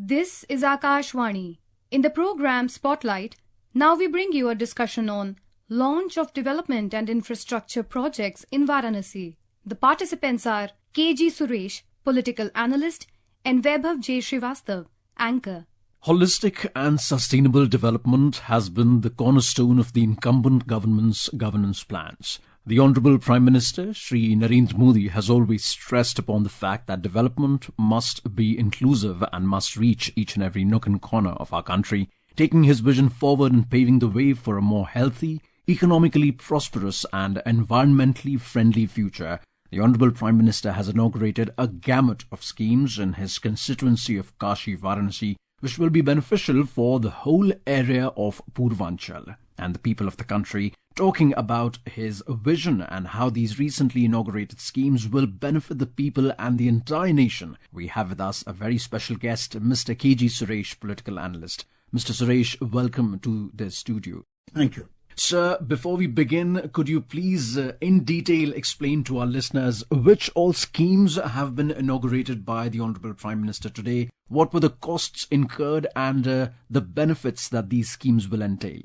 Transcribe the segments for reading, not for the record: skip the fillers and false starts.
This is Akashvani. In the program Spotlight, now we bring you a discussion on launch of development and infrastructure projects in Varanasi. The participants are KG Suresh, political analyst, and Vaibhav J. Srivastava, anchor. Holistic and sustainable development has been the cornerstone of the incumbent government's governance plans. The Honourable Prime Minister, Shri Narendra Modi, has always stressed upon the fact that development must be inclusive and must reach each and every nook and corner of our country, taking his vision forward and paving the way for a more healthy, economically prosperous and environmentally friendly future. The Honourable Prime Minister has inaugurated a gamut of schemes in his constituency of Kashi Varanasi, which will be beneficial for the whole area of Purvanchal and the people of the country, talking about his vision and how these recently inaugurated schemes will benefit the people and the entire nation. We have with us a very special guest, Mr. KG Suresh, political analyst. Mr. Suresh, welcome to the studio. Thank you. Sir, before we begin, could you please in detail explain to our listeners which all schemes have been inaugurated by the Honourable Prime Minister today? What were the costs incurred and the benefits that these schemes will entail?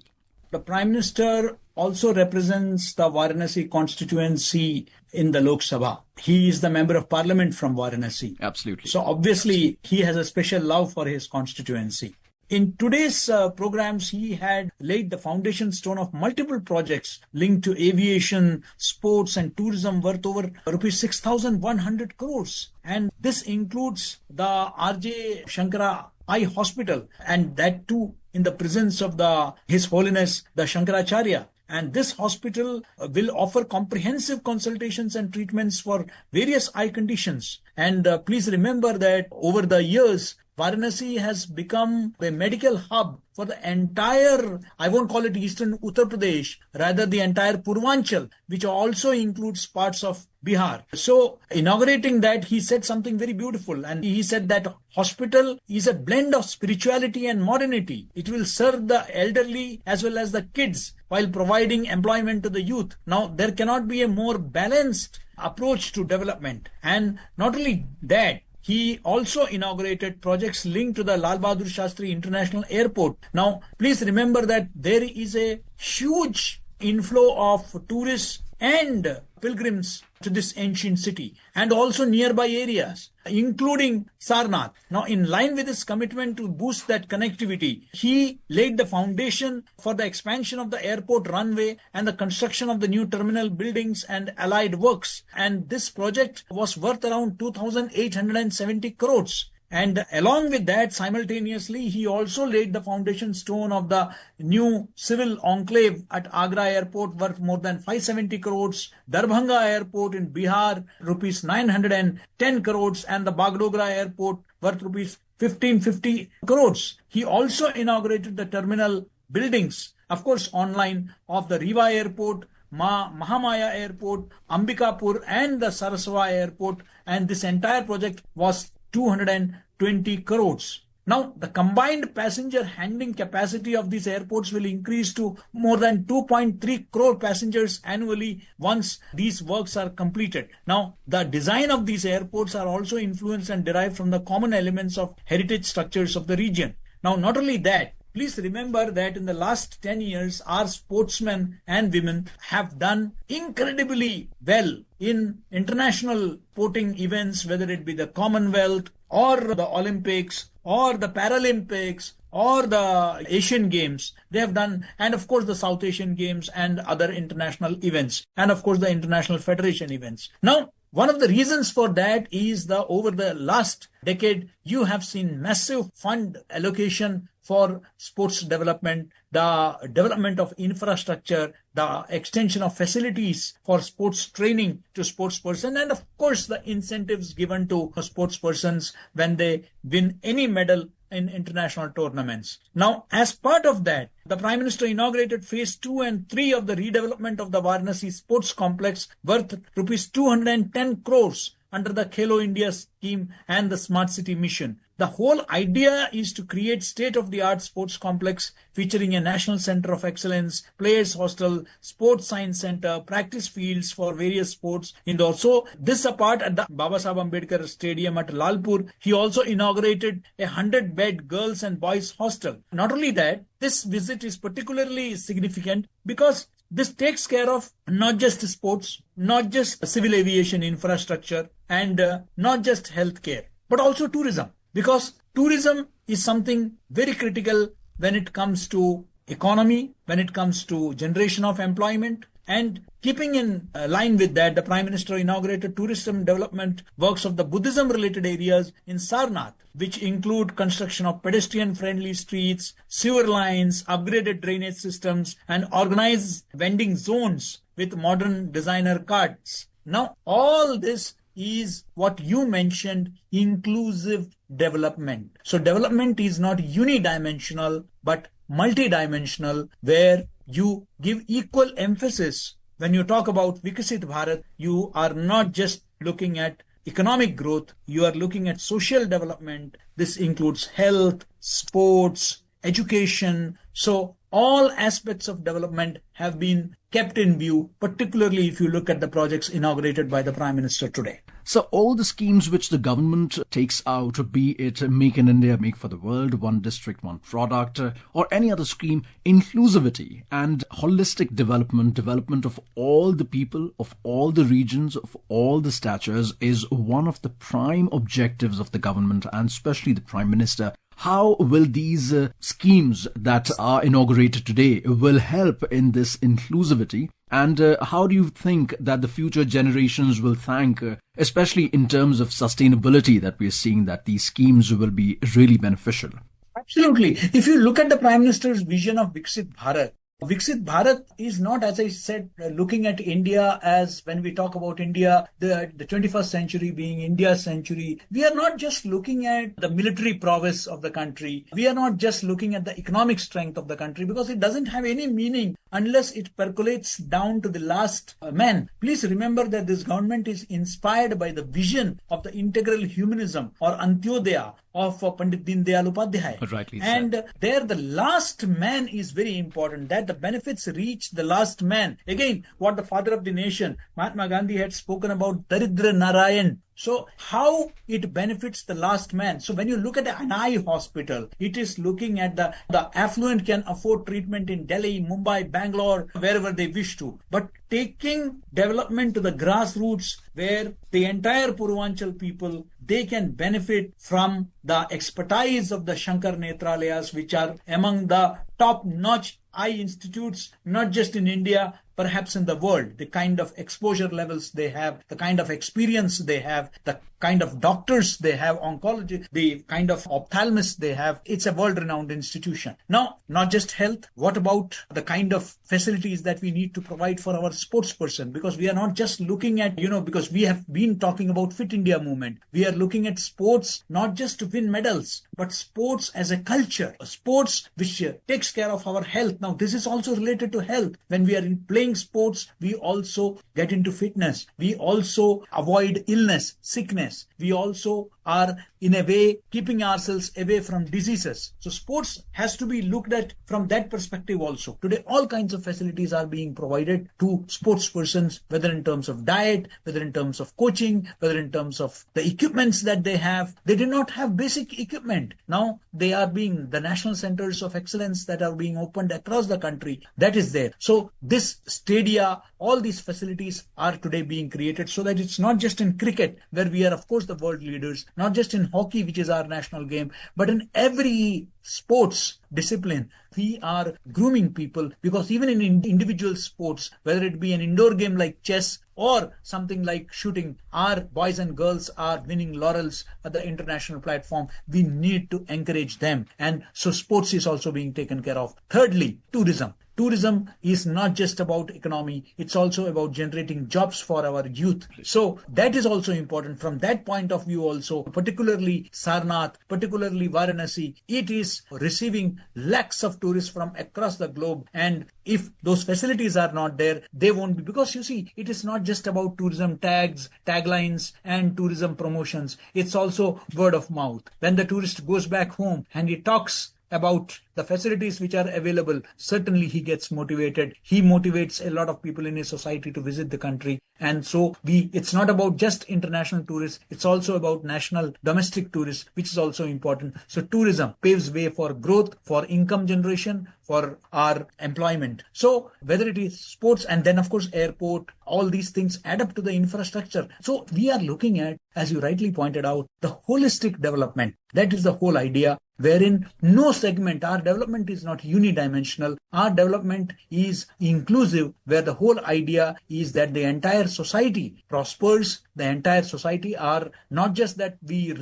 The Prime Minister also represents the Varanasi constituency in the Lok Sabha. He is the Member of Parliament from Varanasi. Absolutely. So obviously, he has a special love for his constituency. In today's programs, he had laid the foundation stone of multiple projects linked to aviation, sports and tourism worth over rupees 6,100 crores. And this includes the R.J. Shankara Eye Hospital, and that too in the presence of His Holiness the Shankaracharya. And this hospital will offer comprehensive consultations and treatments for various eye conditions. And please remember that over the years, Varanasi has become a medical hub for the entire, I won't call it eastern Uttar Pradesh, rather the entire Purvanchal, which also includes parts of Bihar. So inaugurating that, he said something very beautiful. And he said that hospital is a blend of spirituality and modernity. It will serve the elderly as well as the kids while providing employment to the youth. Now, there cannot be a more balanced approach to development. And not only that, he also inaugurated projects linked to the Lal Bahadur Shastri International Airport. Now, please remember that there is a huge inflow of tourists and pilgrims to this ancient city and also nearby areas, including Sarnath. Now, in line with his commitment to boost that connectivity, he laid the foundation for the expansion of the airport runway and the construction of the new terminal buildings and allied works. And this project was worth around 2,870 crores. And along with that, simultaneously, he also laid the foundation stone of the new civil enclave at Agra Airport worth more than 570 crores, Darbhanga Airport in Bihar, rupees 910 crores, and the Bagdogra Airport worth rupees 1550 crores. He also inaugurated the terminal buildings, of course, online of the Riva Airport, Mahamaya Airport, Ambikapur, and the Saraswati Airport. And this entire project was 220 crores. Now, the combined passenger handling capacity of these airports will increase to more than 2.3 crore passengers annually once these works are completed. Now, the design of these airports are also influenced and derived from the common elements of heritage structures of the region. Now, not only that, please remember that in the last 10 years, our sportsmen and women have done incredibly well in international sporting events, whether it be the Commonwealth or the Olympics or the Paralympics or the Asian Games. They have done, and of course the South Asian Games and other international events, and of course the International Federation events. Now, one of the reasons for that is over the last decade, you have seen massive fund allocation for sports development, the development of infrastructure, the extension of facilities for sports training to sportspersons, and of course the incentives given to sportspersons when they win any medal in international tournaments. Now, as part of that, the Prime Minister inaugurated phase 2 and 3 of the redevelopment of the Varanasi Sports Complex worth rupees 210 crores under the Khelo India scheme and the Smart City mission. The whole idea is to create state-of-the-art sports complex featuring a national center of excellence, players hostel, sports science center, practice fields for various sports indoors. So this apart, at the Babasaheb Ambedkar Stadium at Lalpur, he also inaugurated a 100-bed girls and boys hostel. Not only that, this visit is particularly significant because this takes care of not just sports, not just civil aviation infrastructure, and not just healthcare, but also tourism. Because tourism is something very critical when it comes to economy, when it comes to generation of employment. And keeping in line with that, the Prime Minister inaugurated tourism development works of the Buddhism related areas in Sarnath, which include construction of pedestrian friendly streets, sewer lines, upgraded drainage systems, and organized vending zones with modern designer carts. Now, all this is what you mentioned, inclusive development. So development is not unidimensional, but multidimensional, where you give equal emphasis. When you talk about Viksit Bharat, you are not just looking at economic growth, you are looking at social development. This includes health, sports, education. So all aspects of development have been kept in view, particularly if you look at the projects inaugurated by the Prime Minister today. So all the schemes which the government takes out, be it Make in India, Make for the World, One District, One Product, or any other scheme, inclusivity and holistic development of all the people, of all the regions, of all the statures is one of the prime objectives of the government and especially the Prime Minister. How will these schemes that are inaugurated today will help in this inclusivity? And how do you think that the future generations will thank, especially in terms of sustainability that we are seeing, that these schemes will be really beneficial? Absolutely. If you look at the Prime Minister's vision of Viksit Bharat is not, as I said, looking at India as when we talk about India, the 21st century being India's century. We are not just looking at the military prowess of the country. We are not just looking at the economic strength of the country, because it doesn't have any meaning unless it percolates down to the last man. Please remember that this government is inspired by the vision of the integral humanism or Antyodaya of Pandit Deen Dayal Upadhyay. Rightly and said. there the last man is very important, that the benefits reach the last man. Again, what the father of the nation, Mahatma Gandhi, had spoken about, Daridra Narayan. So how it benefits the last man. So when you look at an eye hospital, it is looking at the affluent can afford treatment in Delhi, Mumbai, Bangalore, wherever they wish to. But taking development to the grassroots, where the entire Purvanchal people, they can benefit from the expertise of the Shankar Netralayas, which are among the top-notch eye institutes, not just in India, perhaps in the world. The kind of exposure levels they have, the kind of experience they have, the kind of doctors they have, oncology, the kind of ophthalmists they have. It's a world-renowned institution. Now, not just health, what about the kind of facilities that we need to provide for our sports person? Because we are not just looking at, because we have been talking about Fit India movement. We are looking at sports not just to win medals, but sports as a culture, a sports which takes care of our health. Now, this is also related to health. When we are playing sports, we also get into fitness. We also avoid illness, sickness. We also are, in a way, keeping ourselves away from diseases. So sports has to be looked at from that perspective also. Today, all kinds of facilities are being provided to sports persons, whether in terms of diet, whether in terms of coaching, whether in terms of the equipments that they have. They did not have basic equipment. Now they are being the national centers of excellence that are being opened across the country. That is there. So this stadia, all these facilities are today being created, so that it's not just in cricket, where we are, of course, the world leaders, not just in hockey, which is our national game, but in every sports discipline, we are grooming people. Because even in individual sports, whether it be an indoor game like chess or something like shooting, our boys and girls are winning laurels at the international platform. We need to encourage them. And so sports is also being taken care of. Thirdly, tourism. tourism is not just about economy, it's also about generating jobs for our youth. So that is also important. From that point of view also, particularly Sarnath, particularly Varanasi, it is receiving lakhs of tourists from across the globe. And if those facilities are not there, they won't be. Because you see, it is not just about tourism tags, taglines, and tourism promotions. It's also word of mouth. When the tourist goes back home and he talks about the facilities which are available, certainly he gets motivated. He motivates a lot of people in his society to visit the country. And so it's not about just international tourists, it's also about national domestic tourists, which is also important. So tourism paves way for growth, for income generation, for our employment. So whether it is sports and then of course airport, all these things add up to the infrastructure. So we are looking at, as you rightly pointed out, the holistic development. That is the whole idea, wherein no segment, our development is not unidimensional. Our development is inclusive, where the whole idea is that the entire society prospers. The entire society are not just that we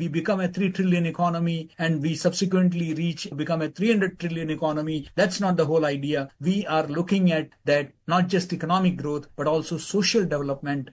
become a 3 trillion economy and we subsequently become a 300 trillion economy. That's not the whole idea. We are looking at that not just economic growth, but also social development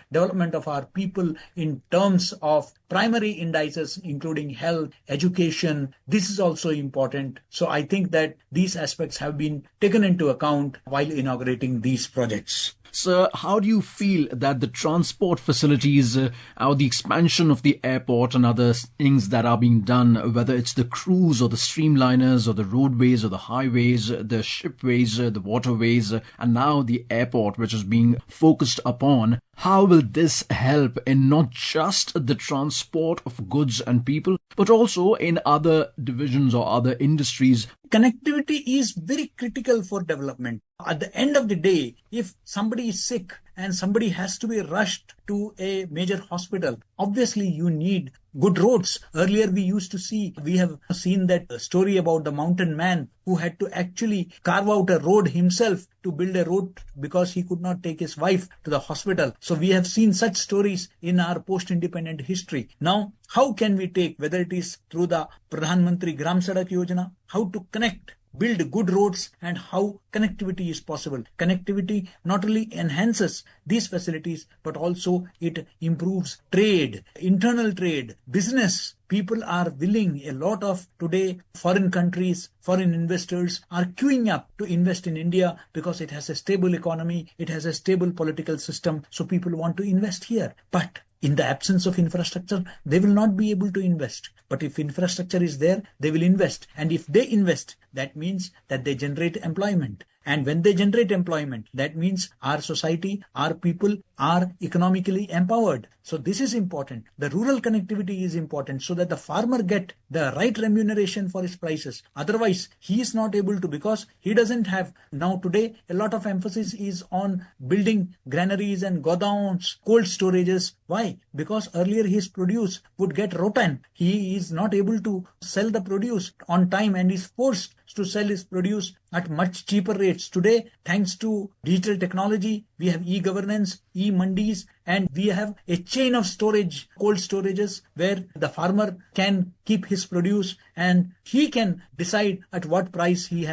of our people in terms of primary indices, including health, education. This is also important. So I think that these aspects have been taken into account while inaugurating these projects. Sir, how do you feel that the transport facilities or the expansion of the airport and other things that are being done, whether it's the cruise or the streamliners or the roadways or the highways, the shipways, the waterways, and now the airport, which is being focused upon, how will this help in not just the transport of goods and people, but also in other divisions or other industries? Connectivity is very critical for development. At the end of the day, if somebody is sick and somebody has to be rushed to a major hospital, obviously you need good roads. Earlier we have seen that story about the mountain man who had to actually carve out a road himself to build a road because he could not take his wife to the hospital. So we have seen such stories in our post-independent history. Now, how can we take, whether it is through the Pradhan Mantri Gram Sadak Yojana, how to connect, build good roads, and how connectivity is possible. Connectivity not only enhances these facilities, but also it improves trade, internal trade, business. People are willing, a lot of today foreign countries, foreign investors are queuing up to invest in India because it has a stable economy, it has a stable political system, so people want to invest here. But in the absence of infrastructure, they will not be able to invest. But if infrastructure is there, they will invest. And if they invest, that means that they generate employment. And when they generate employment, that means our society, our people are economically empowered. So this is important. The rural connectivity is important so that the farmer get the right remuneration for his prices. Otherwise, he is not able to, because he doesn't have. Now today, a lot of emphasis is on building granaries and godowns, cold storages. Why? Because earlier his produce would get rotten. He is not able to sell the produce on time and is forced to sell his produce at much cheaper rates. Today, thanks to digital technology, we have e-governance, e-mandis, and we have a chain of storage, cold storages, where the farmer can keep his produce and he can decide at what price he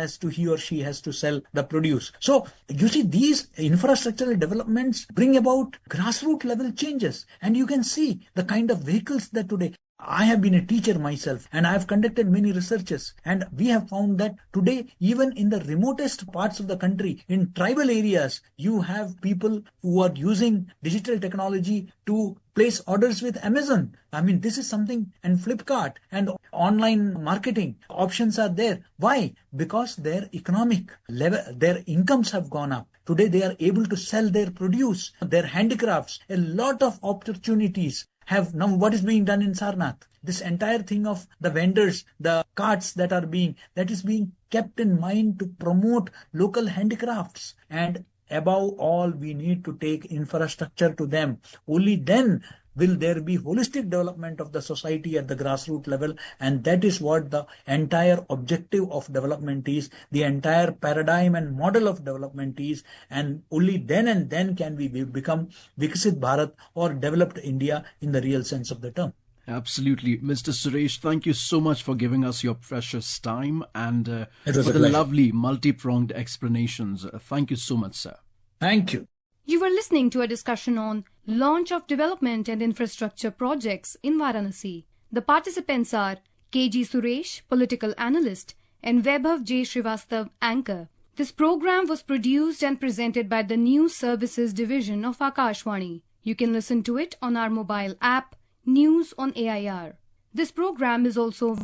or she has to sell the produce. So, you see, these infrastructural developments bring about grassroots level changes. And you can see the kind of vehicles that today. I have been a teacher myself and I have conducted many researches, and we have found that today, even in the remotest parts of the country, in tribal areas, you have people who are using digital technology to place orders with Amazon. I mean, this is something, and Flipkart and online marketing options are there. Why? Because their economic level, their incomes have gone up. Today, they are able to sell their produce, their handicrafts, a lot of opportunities. Have now what is being done in Sarnath. This entire thing of the vendors, the carts that is being kept in mind to promote local handicrafts. And above all, we need to take infrastructure to them. Only then will there be holistic development of the society at the grassroots level. And that is what the entire objective of development is, the entire paradigm and model of development is. And only then can we become Viksit Bharat or developed India in the real sense of the term. Absolutely. Mr. Suresh, thank you so much for giving us your precious time and It was for a the pleasure. lovely multi-pronged explanations. Thank you so much, sir. Thank you. You were listening to a discussion on launch of development and infrastructure projects in Varanasi. The participants are KG Suresh, political analyst, and Vaibhav J. Srivastava, anchor. This program was produced and presented by the News Services Division of Akashvani. You can listen to it on our mobile app, News on AIR. This program is also